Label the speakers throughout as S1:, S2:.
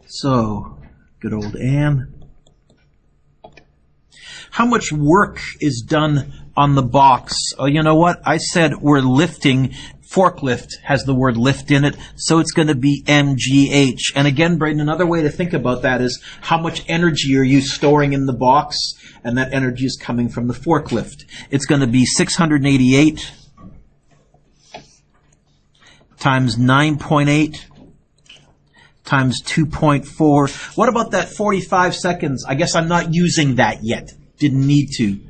S1: So, good old Anne. How much work is done on the box? Oh, you know what? I said we're lifting. Forklift has the word lift in it, so it's going to be MGH. And again, Braden, another way to think about that is how much energy are you storing in the box, and that energy is coming from the forklift. It's going to be 688 times 9.8 times 2.4. What about that 45 seconds? I guess I'm not using that yet. Didn't need to.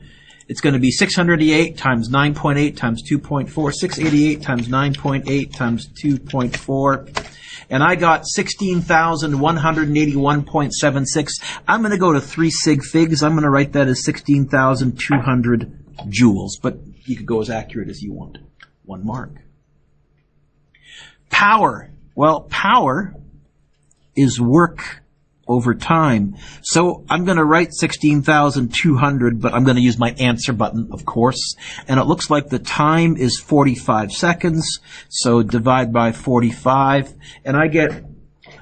S1: It's going to be 688 times 9.8 times 2.4, 688 times 9.8 times 2.4, and I got 16,181.76. I'm going to go to 3 sig figs. I'm going to write that as 16,200 joules, but you could go as accurate as you want. 1 mark. Power. Well, power is work over time. So I'm going to write 16,200, but I'm going to use my answer button, of course. And it looks like the time is 45 seconds. So divide by 45. And I get,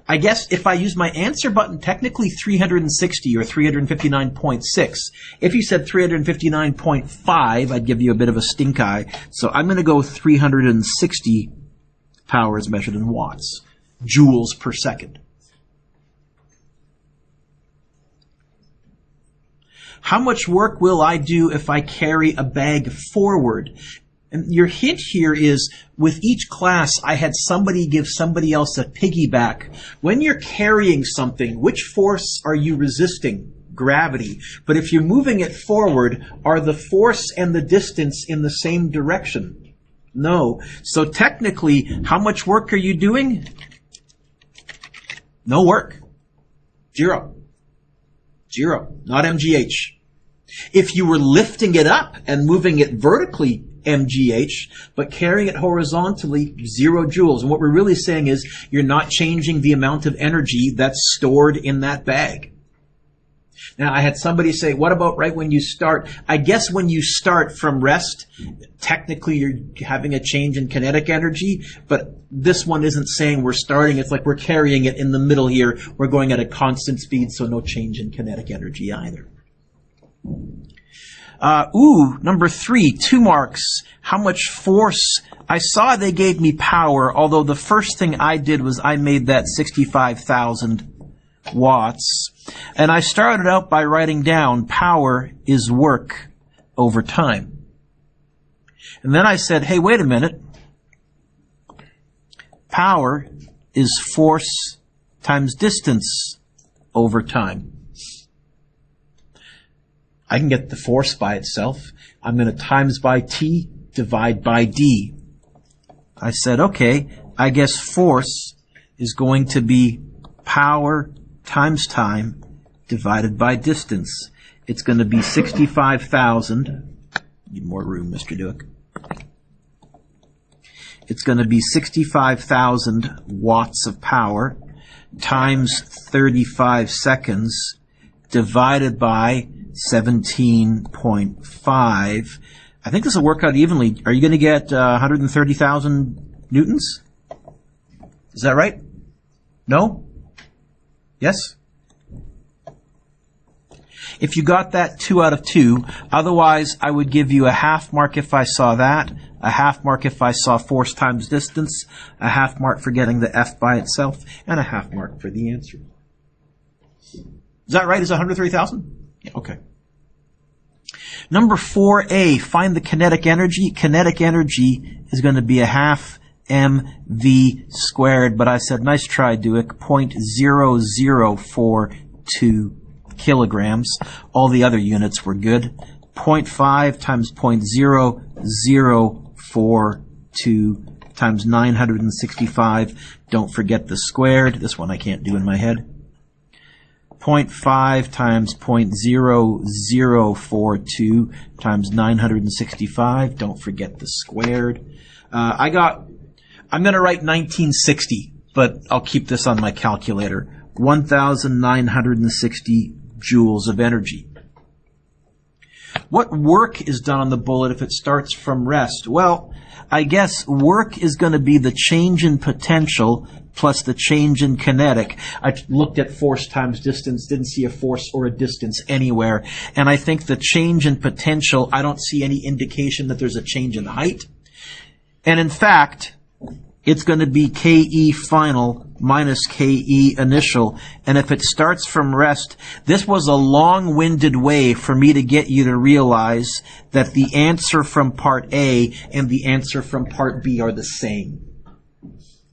S1: I guess if I use my answer button, technically 360 or 359.6. If you said 359.5, I'd give you a bit of a stink eye. So I'm going to go 360 power is measured in watts, joules per second. How much work will I do if I carry a bag forward? And your hint here is, with each class, I had somebody give somebody else a piggyback. When you're carrying something, which force are you resisting? Gravity. But if you're moving it forward, are the force and the distance in the same direction? No. So technically, how much work are you doing? No work. 0. 0. Not MGH. If you were lifting it up and moving it vertically, MGH, but carrying it horizontally, 0 joules. And what we're really saying is you're not changing the amount of energy that's stored in that bag. Now, I had somebody say, what about right when you start? I guess when you start from rest, technically you're having a change in kinetic energy, but this one isn't saying we're starting. It's like we're carrying it in the middle here. We're going at a constant speed, so no change in kinetic energy either. Number 3, 2 marks. How much force? I saw they gave me power, although the first thing I did was I made that 65,000 watts. And I started out by writing down power is work over time. And then I said, hey, wait a minute. Power is force times distance over time. I can get the force by itself. I'm going to times by T, divide by D. I said, okay, I guess force is going to be power times time divided by distance. It's going to be 65,000. Need more room, Mr. Duick. It's going to be 65,000 watts of power times 35 seconds divided by 17.5. I think this will work out evenly. Are you going to get 130,000 newtons? Is that right? No? Yes? If you got that, 2 out of 2. Otherwise, I would give you a half mark if I saw that, a half mark if I saw force times distance, a half mark for getting the F by itself, and a half mark for the answer. Is that right? Is it 130,000? Yeah, okay. Number 4A, find the kinetic energy. Kinetic energy is going to be a half mv squared, but I said, nice try, Duick, 0.0042 kilograms. All the other units were good. 0.5 times 0.0042 times 965. Don't forget the squared. This one I can't do in my head. 0.5 times 0.0042 times 965. Don't forget the squared. I'm going to write 1960, but I'll keep this on my calculator. 1,960 joules of energy. What work is done on the bullet if it starts from rest? Well, I guess work is going to be the change in potential plus the change in kinetic. I looked at force times distance, didn't see a force or a distance anywhere. And I think the change in potential, I don't see any indication that there's a change in height. And in fact, it's going to be KE final minus KE initial. And if it starts from rest, this was a long-winded way for me to get you to realize that the answer from part A and the answer from part B are the same.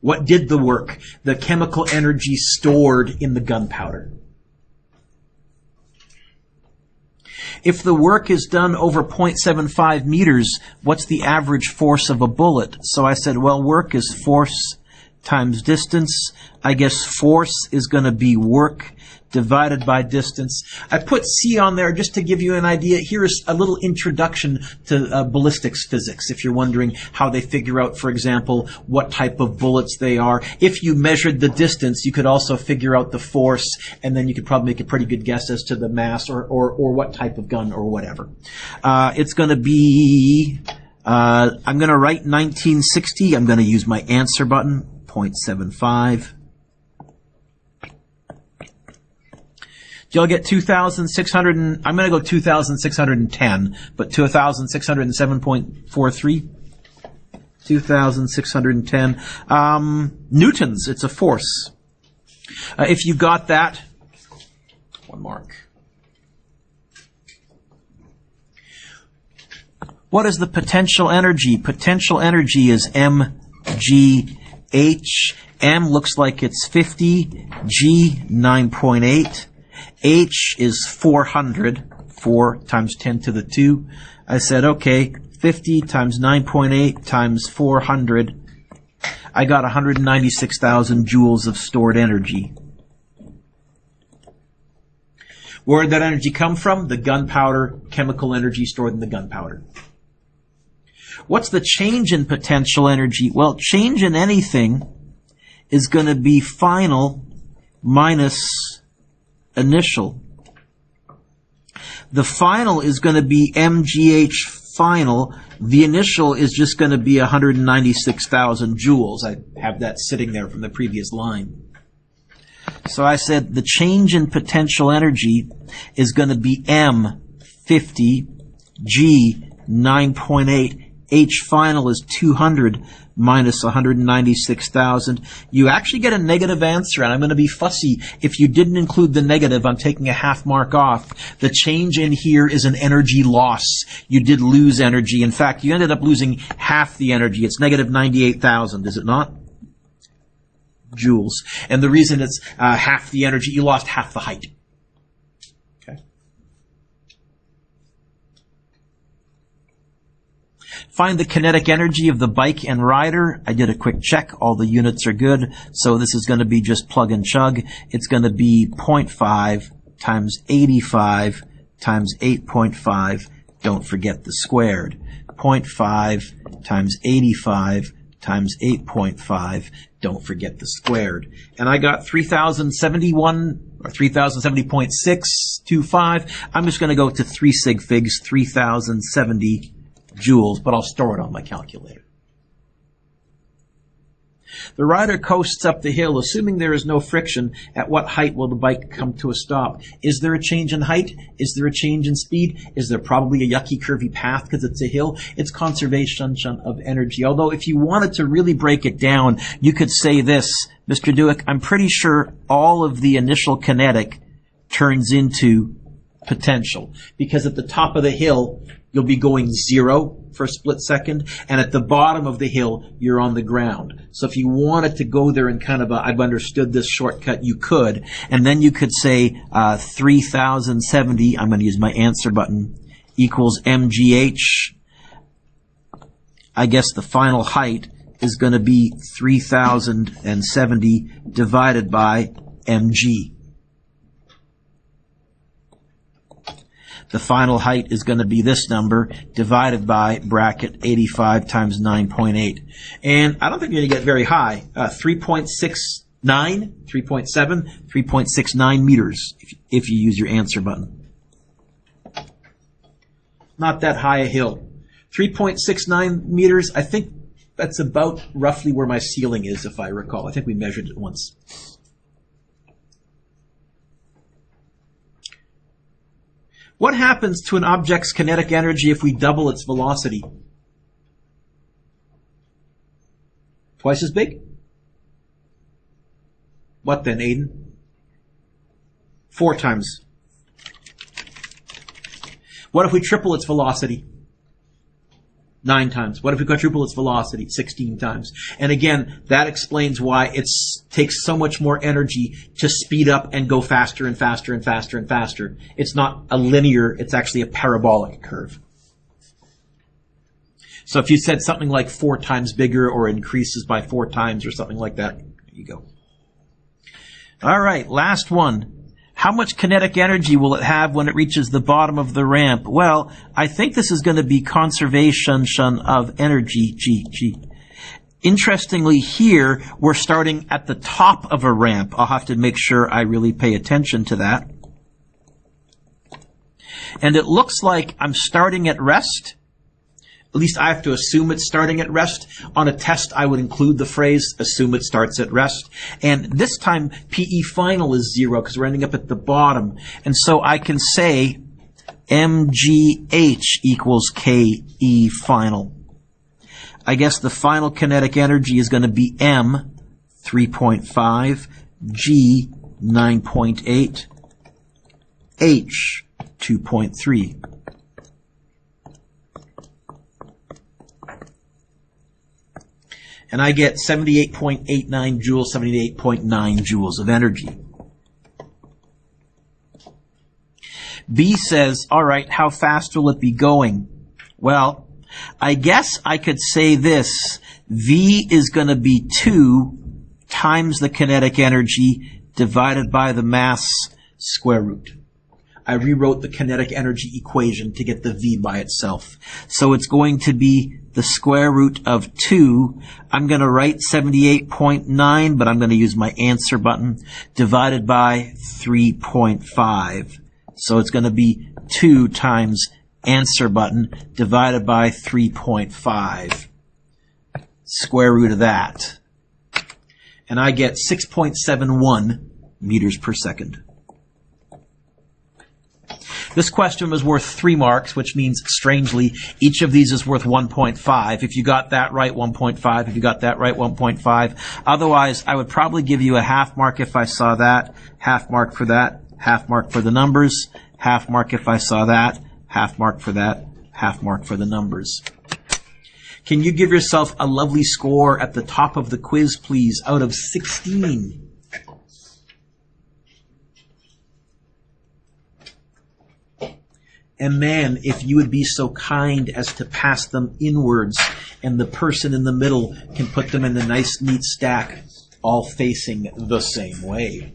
S1: What did the work? The chemical energy stored in the gunpowder. If the work is done over 0.75 meters, what's the average force of a bullet? So I said, well, work is force times distance. I guess force is going to be work divided by distance. I put C on there just to give you an idea. Here's a little introduction to ballistics physics, if you're wondering how they figure out, for example, what type of bullets they are. If you measured the distance, you could also figure out the force, and then you could probably make a pretty good guess as to the mass or what type of gun or whatever. It's going to be, I'm going to write 1960. I'm going to use my answer button, 0.75. Do y'all get 2,600? I'm going to go 2,610, but 2,607.43. 2,610 newtons. It's a force. If you got that, one mark. What is the potential energy? Potential energy is mgh. M looks like it's 50. G 9.8. H is 400, 4 times 10 to the 2. I said, okay, 50 times 9.8 times 400. I got 196,000 joules of stored energy. Where did that energy come from? The gunpowder, chemical energy stored in the gunpowder. What's the change in potential energy? Well, change in anything is going to be final minus initial. The final is going to be mgh final. The initial is just going to be 196,000 joules. I have that sitting there from the previous line. So I said the change in potential energy is going to be M 50, G 9.8, H final is 200 minus 196,000. You actually get a negative answer, and I'm going to be fussy. If you didn't include the negative, I'm taking a half mark off. The change in here is an energy loss. You did lose energy. In fact, you ended up losing half the energy. It's negative 98,000, is it not? Joules. And the reason it's half the energy, you lost half the height. Okay. Find the kinetic energy of the bike and rider. I did a quick check. All the units are good. So this is going to be just plug and chug. It's going to be 0.5 times 85 times 8.5. Don't forget the squared. 0.5 times 85 times 8.5. Don't forget the squared. And I got 3,071 or 3,070.625. I'm just going to go to 3 sig figs, 3,070 joules, but I'll store it on my calculator. The rider coasts up the hill, assuming there is no friction. At what height will the bike come to a stop? Is there a change in height? Is there a change in speed? Is there probably a yucky curvy path because it's a hill? It's conservation of energy. Although if you wanted to really break it down, you could say this, Mr. Dewick, I'm pretty sure all of the initial kinetic turns into potential, because at the top of the hill, you'll be going 0 for a split second, and at the bottom of the hill, you're on the ground. So if you wanted to go there and kind of, I've understood this shortcut, you could, and then you could say 3,070, I'm going to use my answer button, equals mgh. I guess the final height is going to be 3,070 divided by mg. The final height is going to be this number divided by bracket 85 times 9.8. And I don't think you're going to get very high. 3.69, 3.7, 3.69 meters if you use your answer button. Not that high a hill. 3.69 meters, I think That's about roughly where my ceiling is, if I recall. I think we measured it once. What happens to an object's kinetic energy if we double its velocity? Twice as big? What then, Aiden? 4 times. What if we triple its velocity? 9 times. What if we quadruple its velocity? 16 times. And again, that explains why it takes so much more energy to speed up and go faster and faster and faster and faster. It's not a linear, it's actually a parabolic curve. So if you said something like 4 times bigger or increases by 4 times or something like that, there you go. All right, last one. How much kinetic energy will it have when it reaches the bottom of the ramp? Well, I think this is going to be conservation of energy, G. Interestingly, here, we're starting at the top of a ramp. I'll have to make sure I really pay attention to that. And it looks like I'm starting at rest. At least I have to assume it's starting at rest. On a test, I would include the phrase, assume it starts at rest. And this time, PE final is 0 because we're ending up at the bottom. And so I can say mgh equals KE final. I guess the final kinetic energy is going to be M, 3.5, G, 9.8, H, 2.3. And I get 78.89 joules, 78.9 joules of energy. B says, all right, how fast will it be going? Well, I guess I could say this. V is going to be 2 times the kinetic energy divided by the mass square root. I rewrote the kinetic energy equation to get the V by itself. So it's going to be the square root of 2. I'm going to write 78.9, but I'm going to use my answer button, divided by 3.5. So it's going to be 2 times answer button divided by 3.5. Square root of that. And I get 6.71 meters per second. This question was worth 3 marks, which means, strangely, each of these is worth 1.5. If you got that right, 1.5. If you got that right, 1.5. Otherwise, I would probably give you a half mark if I saw that, half mark for that, half mark for the numbers, half mark if I saw that, half mark for that, half mark for the numbers. Can you give yourself a lovely score at the top of the quiz, please, out of 16? And man, if you would be so kind as to pass them inwards, and the person in the middle can put them in a nice, neat stack, all facing the same way.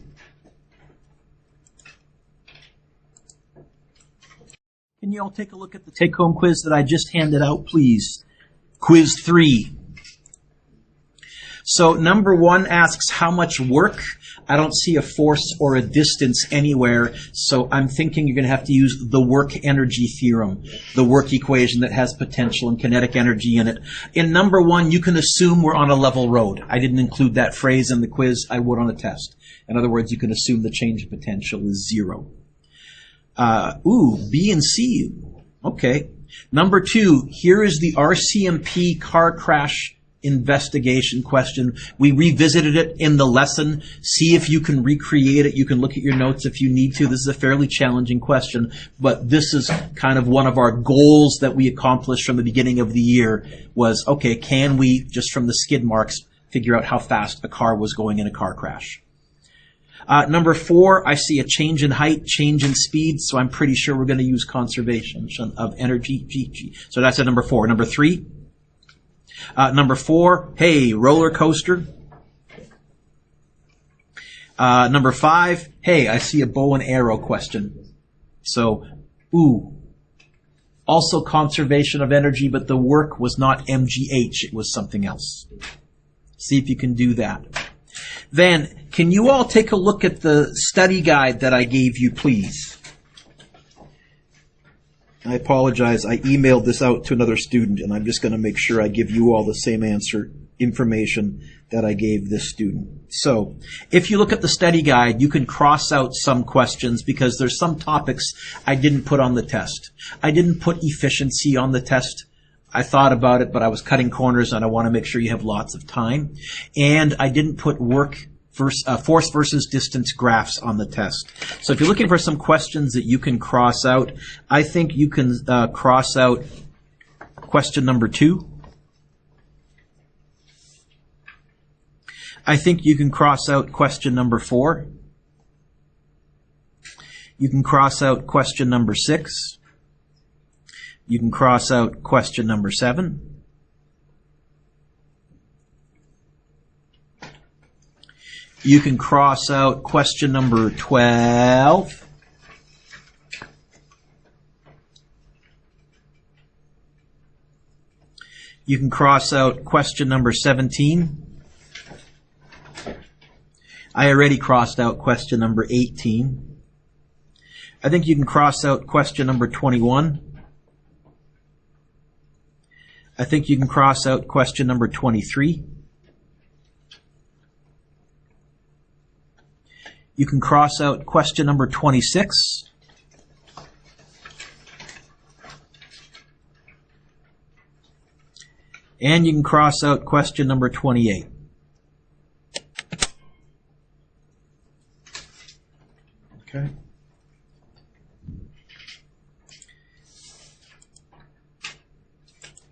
S1: Can you all take a look at the take-home quiz that I just handed out, please? Quiz 3. So number 1 asks how much work. I don't see a force or a distance anywhere, so I'm thinking you're going to have to use the work energy theorem, the work equation that has potential and kinetic energy in it. In number 1, you can assume we're on a level road. I didn't include that phrase in the quiz. I would on a test. In other words, you can assume the change of potential is 0. B and C. Okay. Number 2, here is the RCMP car crash investigation question. We revisited it in the lesson. See if you can recreate it. You can look at your notes if you need to. This is a fairly challenging question, but this is kind of one of our goals that we accomplished from the beginning of the year was, okay, can we, just from the skid marks, figure out how fast a car was going in a car crash? Number 4, I see a change in height, change in speed, so I'm pretty sure we're going to use conservation of energy, G. So that's at number 4. Number 3. Number 4, hey, roller coaster. Number 5, hey, I see a bow and arrow question. So, also conservation of energy, but the work was not MGH, it was something else. See if you can do that. Then, can you all take a look at the study guide that I gave you, please? I apologize. I emailed this out to another student, and I'm just going to make sure I give you all the same information that I gave this student. So, if you look at the study guide, you can cross out some questions because there's some topics I didn't put on the test. I didn't put efficiency on the test. I thought about it, but I was cutting corners, and I want to make sure you have lots of time. And I didn't put force versus distance graphs on the test. So if you're looking for some questions that you can cross out, I think you can cross out question number 2. I think you can cross out question number 4. You can cross out question number 6. You can cross out question number 7. You can cross out question number 12. You can cross out question number 17. I already crossed out question number 18. I think you can cross out question number 21. I think you can cross out question number 23. You can cross out question number 26. And you can cross out question number 28. Okay.